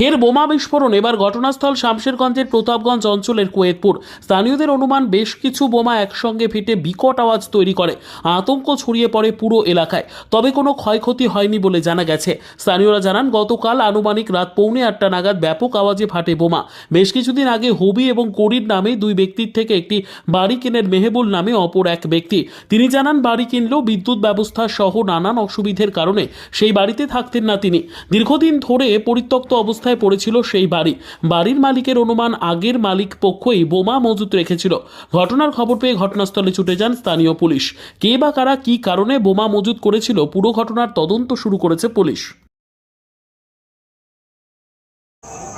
ফের বোমা বিস্ফোরণ। এবার ঘটনাস্থল শামশেরগঞ্জের প্রতাপগঞ্জ অঞ্চলের কোয়েতপুর। স্থানীয়দের অনুমান বেশ কিছু বোমা একসঙ্গে ফেটে বিকট আওয়াজ তৈরি করে। আতঙ্ক ছড়িয়ে পড়ে পুরো এলাকায়, তবে কোনো ক্ষয়ক্ষতি হয়নি বলে জানা গেছে। স্থানীয়রা জানান, গতকাল আনুমানিক রাত 7:45 নাগাদ ব্যাপক আওয়াজে ফাটে বোমা। বেশ কিছুদিন আগে হবি এবং করির নামে দুই ব্যক্তির থেকে একটি বাড়ি কেনেন মেহেবুল নামে অপর এক ব্যক্তি। তিনি জানান, বাড়ি কিনলেও বিদ্যুৎ ব্যবস্থা সহ নানান অসুবিধার কারণে সেই বাড়িতে থাকতেন না তিনি। দীর্ঘদিন ধরে পরিত্যক্ত অবস্থায় পড়েছিল সেই বাড়ি। বাড়ির মালিকের অনুমান আগের মালিক পক্ষই বোমা মজুত রেখেছিল। ঘটনার খবর পেয়ে ঘটনাস্থলে ছুটে যান স্থানীয় পুলিশ। কে বা কারা কী কারণে বোমা মজুত করেছিল, পুরো ঘটনার তদন্ত শুরু করেছে পুলিশ।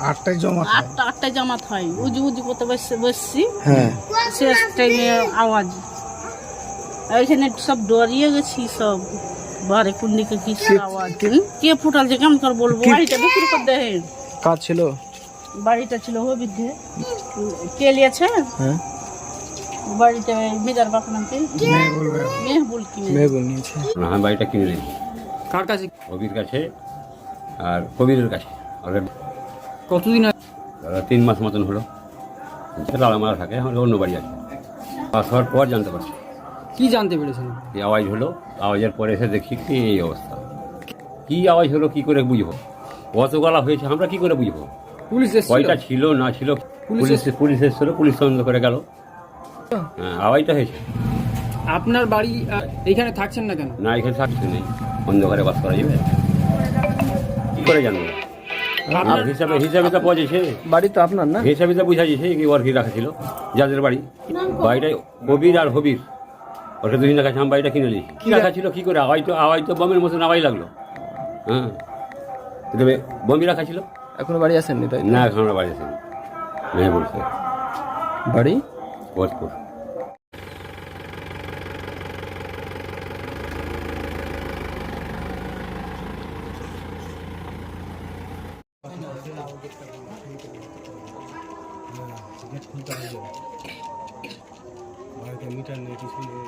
আটটায় জামাত হয়, উজু উজু করতে বসছি, শেষ টাইমে আওয়াজ, এখানে সব ডরিয়ে গেছি, সব বারে কুন্ডিকে কিসের আওয়াজ, কে ফুটাল যে কেমন করে বলবো। বাড়িটা বিক্রি করে দেয়, কাজ ছিল, বাড়িটা ছিল হবিতে, কে লিয়েছে বাড়িটা মেজার বাপনাকে মেহবুল কিনে নিয়েছে। হ্যাঁ, বাড়িটা কিনে নিয়েছি। কার কাছে? কবির কাছে আর কবিরের কাছে। কতদিন? 3 মাস মতন হলো। তালামারা থাকে, আমাদের অন্য বাড়ি আছে। পাস হওয়ার পর জানতে পারছি। কি জানতে পেরেছেন? এই আওয়াজ হলো, আওয়াজের পরে এসে দেখি কি এই অবস্থা। কি আওয়াজ হলো কি করে বুঝবো? কত গলা হয়েছে আমরা কি করে বুঝবো? পুলিশ কয়টা ছিল না ছিল, পুলিশ এসেছিল, পুলিশ তদন্ত করে গেল। হ্যাঁ, আওয়াজটা হয়েছে। আপনার বাড়ি এইখানে থাকছেন না কেন? না, এখানে থাকছে নেই, অন্ধকারে বাস করা যাবে, কি করে জানবো? হিসাবে তো পাওয়া যাচ্ছে, বাড়ি তো আপনার না? হিসাবে তো বুঝা যাচ্ছে কি ওর কি রাখা ছিল, যাদের বাড়ি। বাড়িটা কবির আর হবির, ওটা দুদিন কাছে আমি বাড়িটা কিনে নিয়েছি। কি রাখা ছিল কি করে? আওয়াজ তো বমের মতন আওয়াজ লাগলো। হ্যাঁ, তবে বমি রাখা ছিল। এখনো বাড়ি আসেননি? তাই না, এখন আমরা বাড়ি আসেনি। হ্যাঁ, বলছে বাড়ি ভোজপুর। মিটার নেই কিছু নেই।